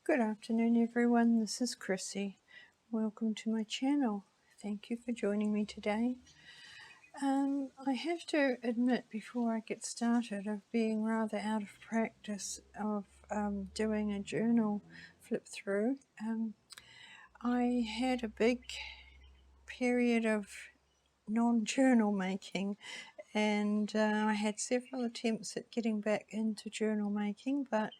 Good afternoon everyone, this is Chrissy. Welcome to my channel. Thank you for joining me today. I have to admit before I get started of being rather out of practice of doing a journal flip through. I had a big period of non-journal making and I had several attempts at getting back into journal making, but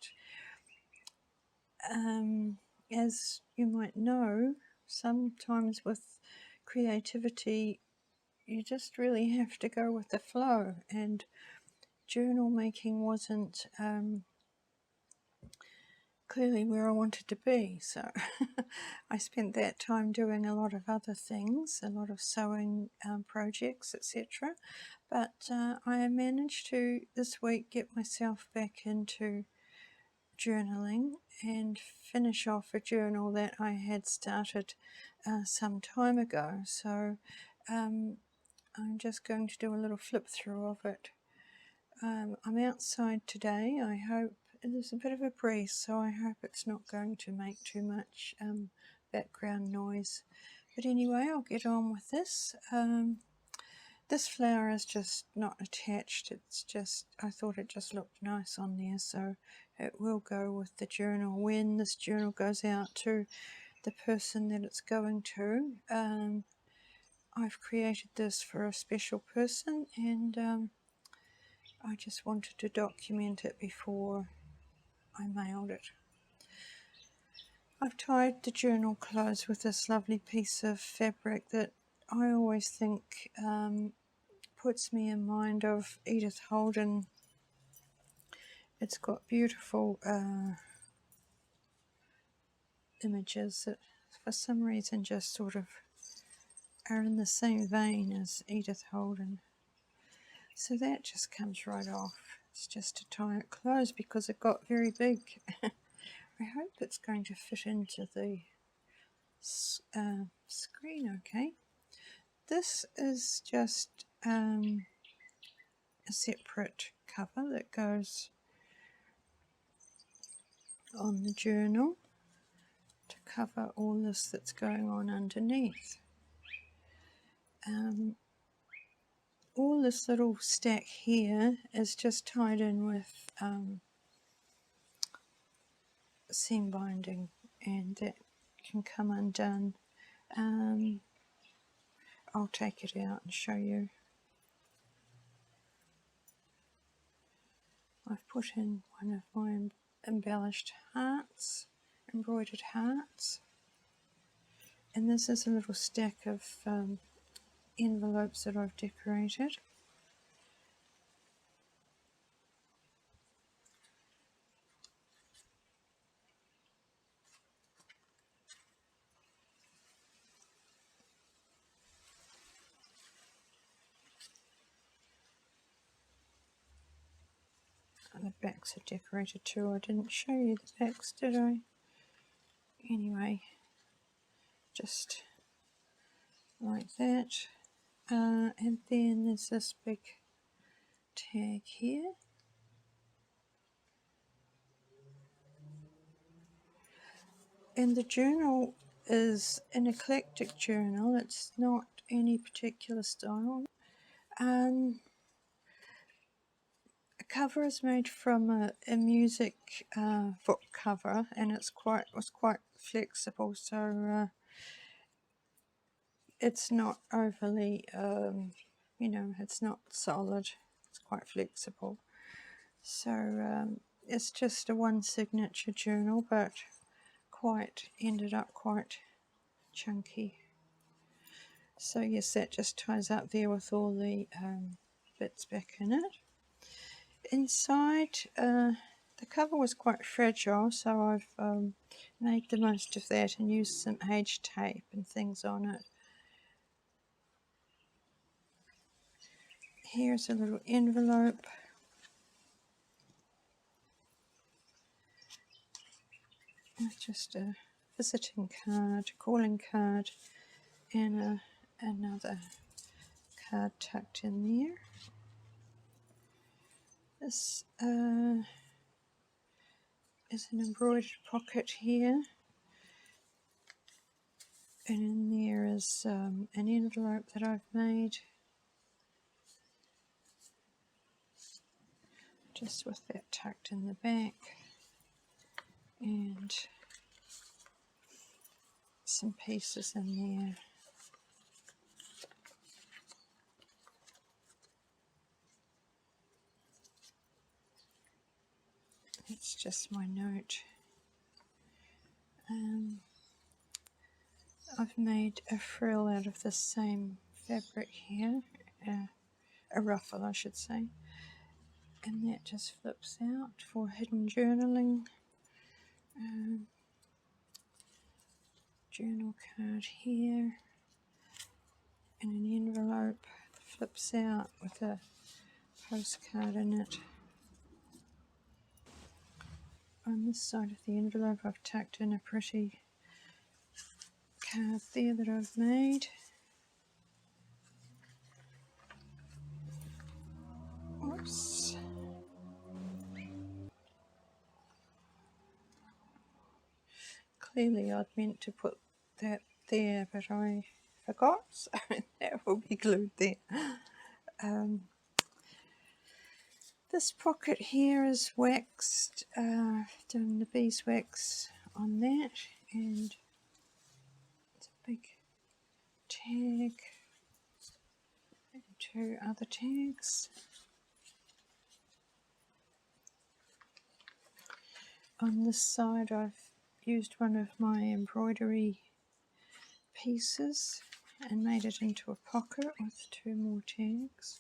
as you might know, sometimes with creativity you just really have to go with the flow, and journal making wasn't clearly where I wanted to be, so I spent that time doing a lot of other things, a lot of sewing projects, etc. But I managed to this week get myself back into journaling and finish off a journal that I had started some time ago. So I'm just going to do a little flip through of it. I'm outside today. I hope there's a bit of a breeze, so I hope it's not going to make too much background noise. But anyway, I'll get on with this. This flower is just not attached, it's just, I thought it just looked nice on there, so it will go with the journal when this journal goes out to the person that it's going to. I've created this for a special person, and I just wanted to document it before I mailed it. I've tied the journal closed with this lovely piece of fabric that I always think puts me in mind of Edith Holden. It's got beautiful images that for some reason just sort of are in the same vein as Edith Holden. So that just comes right off. It's just to tie it closed because it got very big. I hope it's going to fit into the screen okay. This is just a separate cover that goes on the journal to cover all this that's going on underneath. All this little stack here is just tied in with seam binding, and that can come undone. I'll take it out and show you. I've put in one of my embellished hearts, embroidered hearts, and this is a little stack of envelopes that I've decorated. And the backs are decorated too. I didn't show you the backs, did I? Anyway, just like that. And then there's this big tag here. And the journal is an eclectic journal. It's not any particular style. The cover is made from a music book cover, and was quite flexible, so it's not overly, it's not solid. It's quite flexible. So it's just a one signature journal, but ended up quite chunky. So yes, that just ties up there with all the bits back in it. Inside, the cover was quite fragile, so I've made the most of that and used some age tape and things on it. Here's a little envelope. Just a visiting card, calling card, and another card tucked in there. This is an embroidered pocket here, and in there is an envelope that I've made, just with that tucked in the back, and some pieces in there. It's just my note. I've made a frill out of the same fabric here, a ruffle I should say, and that just flips out for hidden journaling. Journal card here, and an envelope flips out with a postcard in it. On this side of the envelope I've tucked in a pretty card there that I've made. Oops. Clearly I'd meant to put that there, but I forgot, so that will be glued there. This pocket here is waxed, doing the beeswax on that, and it's a big tag and two other tags. On this side I've used one of my embroidery pieces and made it into a pocket with two more tags.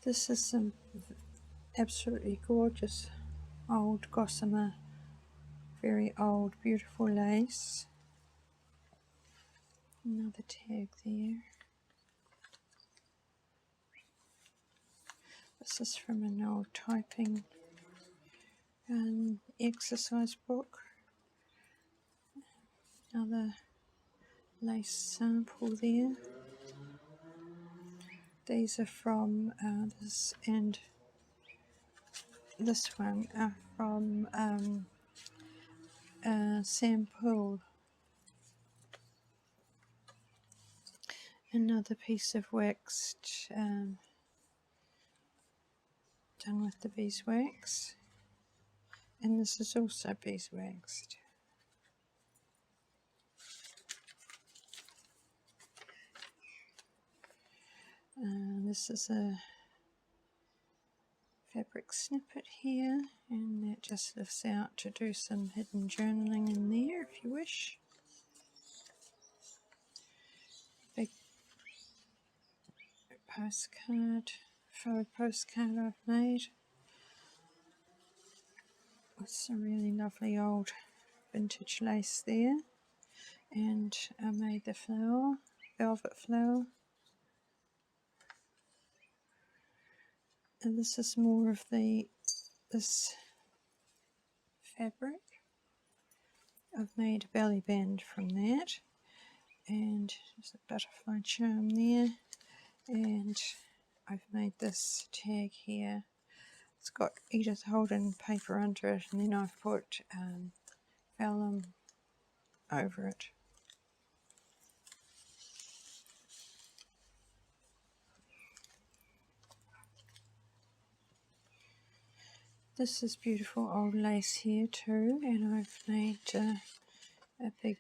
This is some absolutely gorgeous old gossamer, very old beautiful lace. Another tag there. This is from an old typing exercise book. Another lace sample there. These are from this, and this one are from Sam Poole. Another piece of waxed, done with the beeswax, and this is also beeswaxed. This is a fabric snippet here, and that just lifts out to do some hidden journaling in there if you wish. Big postcard, faux postcard I've made with some really lovely old vintage lace there, and I made the flower, velvet flower. And this is more of this fabric. I've made a belly band from that, and there's a butterfly charm there, and I've made this tag here. It's got Edith Holden paper under it, and then I've put vellum over it. This is beautiful old lace here too, and I've made a big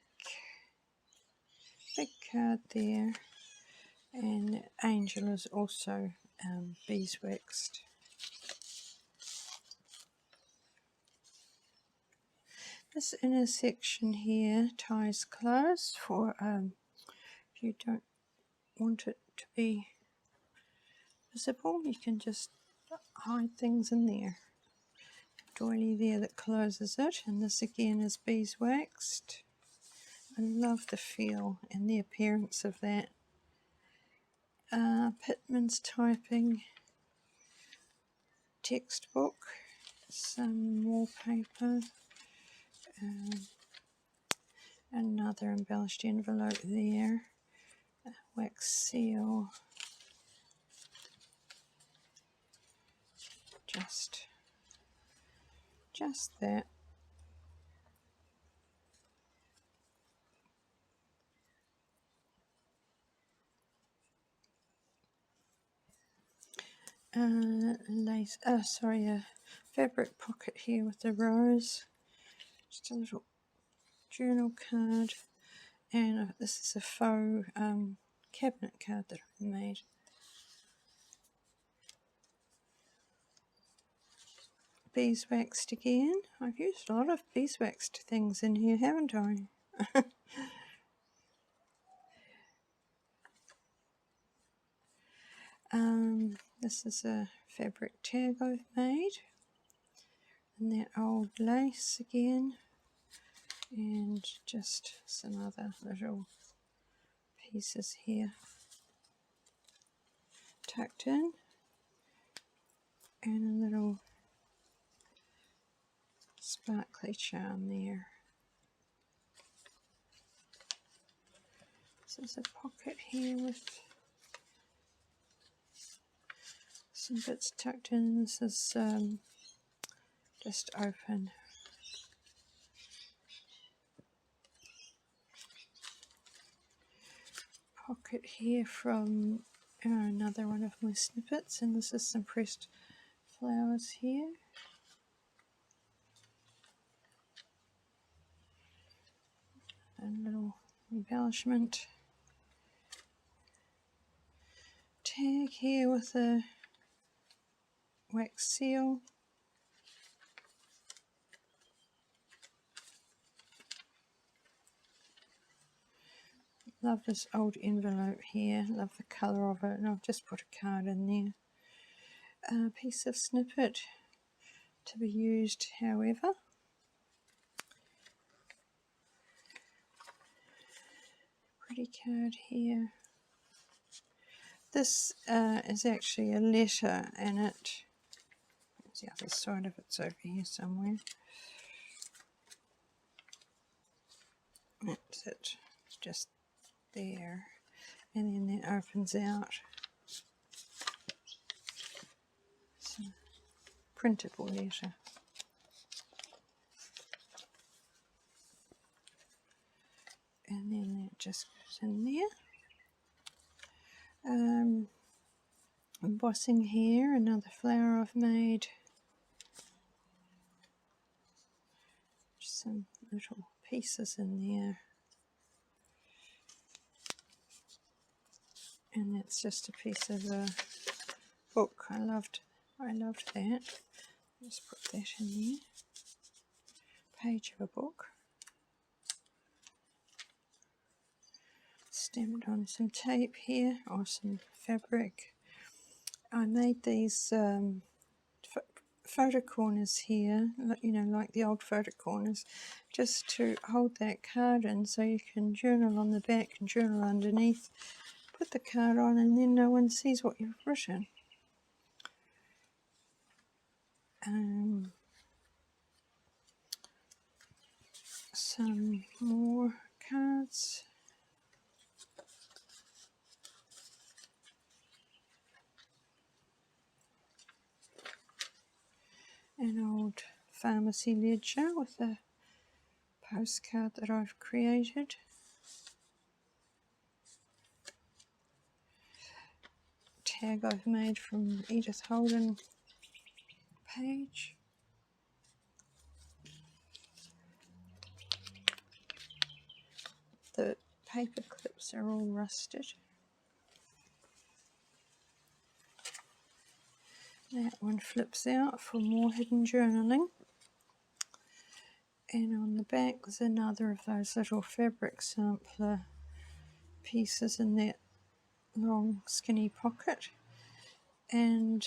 card there, and Angel is also beeswaxed. This inner section here ties close for if you don't want it to be visible, you can just hide things in there. Doily there that closes it, and this again is beeswaxed. I love the feel and the appearance of that. Pittman's typing textbook, some wallpaper, another embellished envelope there, a wax seal, just that. Lace, sorry, a fabric pocket here with the rose, just a little journal card, and this is a faux cabinet card that I made. Beeswaxed again. I've used a lot of beeswaxed things in here, haven't I? This is a fabric tag I've made, and that old lace again, and just some other little pieces here tucked in, and a little sparkly charm there. So there's a pocket here with some bits tucked in. This is just open. Pocket here from another one of my snippets, and this is some pressed flowers here. A little embellishment tag here with a wax seal. Love this old envelope here, love the colour of it, and I've just put a card in there. A piece of snippet to be used however. Pretty card here. This is actually a letter, and the other side of it's over here somewhere. That's it, just there, and then that opens out. It's a printable letter. And then that just goes in there. Embossing here, another flower I've made. Just some little pieces in there. And that's just a piece of a book. I loved that. Just put that in there. Page of a book. Stamped on some tape here, or some fabric. I made these photo corners here, you know, like the old photo corners, just to hold that card in, so you can journal on the back and journal underneath. Put the card on, and then no one sees what you've written. Some more cards. An old pharmacy ledger with a postcard that I've created. Tag I've made from Edith Holden page. The paper clips are all rusted. That one flips out for more hidden journaling. And on the back there's another of those little fabric sampler pieces in that long skinny pocket. And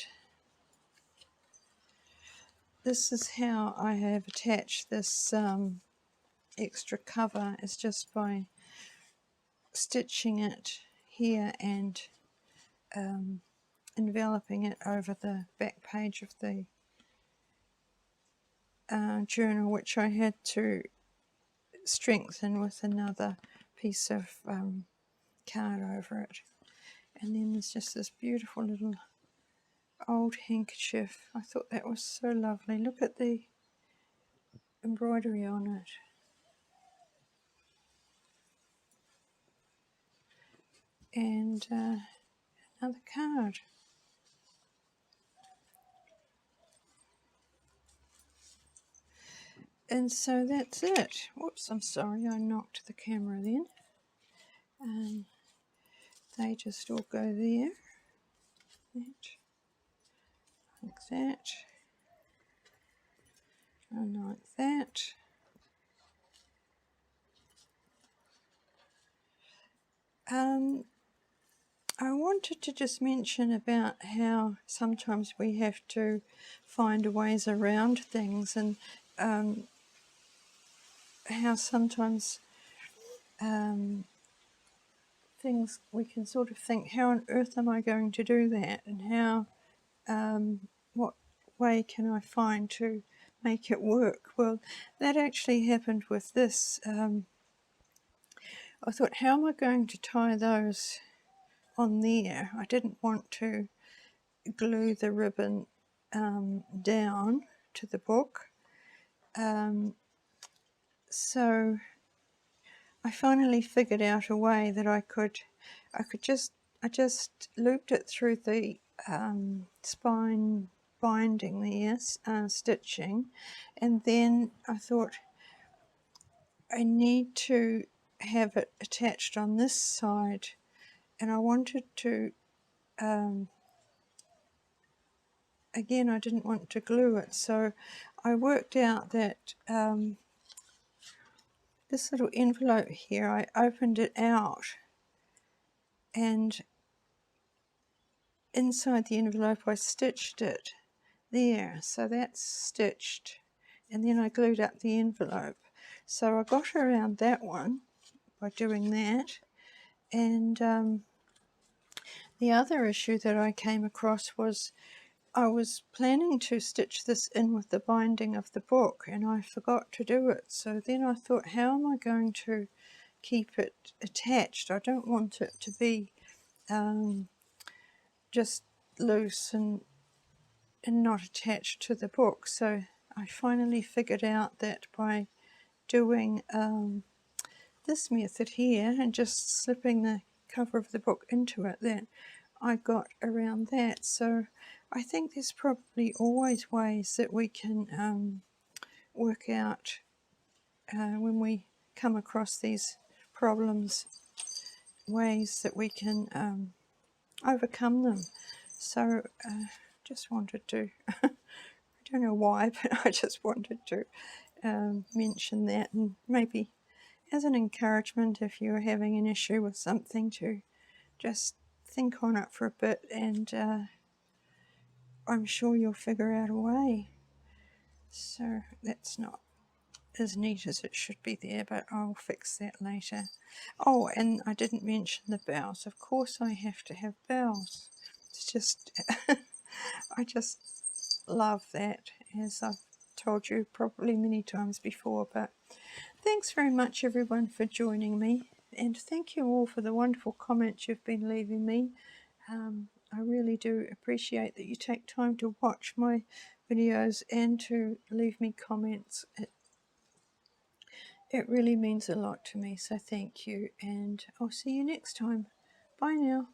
this is how I have attached this extra cover, is just by stitching it here and enveloping it over the back page of the journal, which I had to strengthen with another piece of card over it. And then there's just this beautiful little old handkerchief. I thought that was so lovely. Look at the embroidery on it. And another card. And so that's it. Whoops, I'm sorry, I knocked the camera then. They just all go there. That, like that. And like that. I wanted to just mention about how sometimes we have to find ways around things, and how sometimes things we can sort of think, how on earth am I going to do that, and how what way can I find to make it work? Well, that actually happened with this. I thought, how am I going to tie those on there? I didn't want to glue the ribbon down to the book. So I finally figured out a way that I just looped it through the spine binding there, stitching, and then I thought I need to have it attached on this side, and I wanted to again, I didn't want to glue it, so I worked out that this little envelope here, I opened it out, and inside the envelope I stitched it there, so that's stitched, and then I glued up the envelope. So I got around that one by doing that. And the other issue that I came across was I was planning to stitch this in with the binding of the book, and I forgot to do it. So then I thought, how am I going to keep it attached? I don't want it to be just loose and not attached to the book. So I finally figured out that by doing this method here and just slipping the cover of the book into it, that I got around that. So I think there's probably always ways that we can work out when we come across these problems, ways that we can overcome them. So just wanted to, I don't know why, but I just wanted to mention that, and maybe as an encouragement, if you're having an issue with something, to just think on it for a bit, and I'm sure you'll figure out a way. So that's not as neat as it should be there, but I'll fix that later. Oh, and I didn't mention the bows. Of course I have to have bows. It's just, I just love that, as I've told you probably many times before. But thanks very much everyone for joining me, and thank you all for the wonderful comments you've been leaving me. I really do appreciate that you take time to watch my videos and to leave me comments. It really means a lot to me, so thank you, and I'll see you next time. Bye now.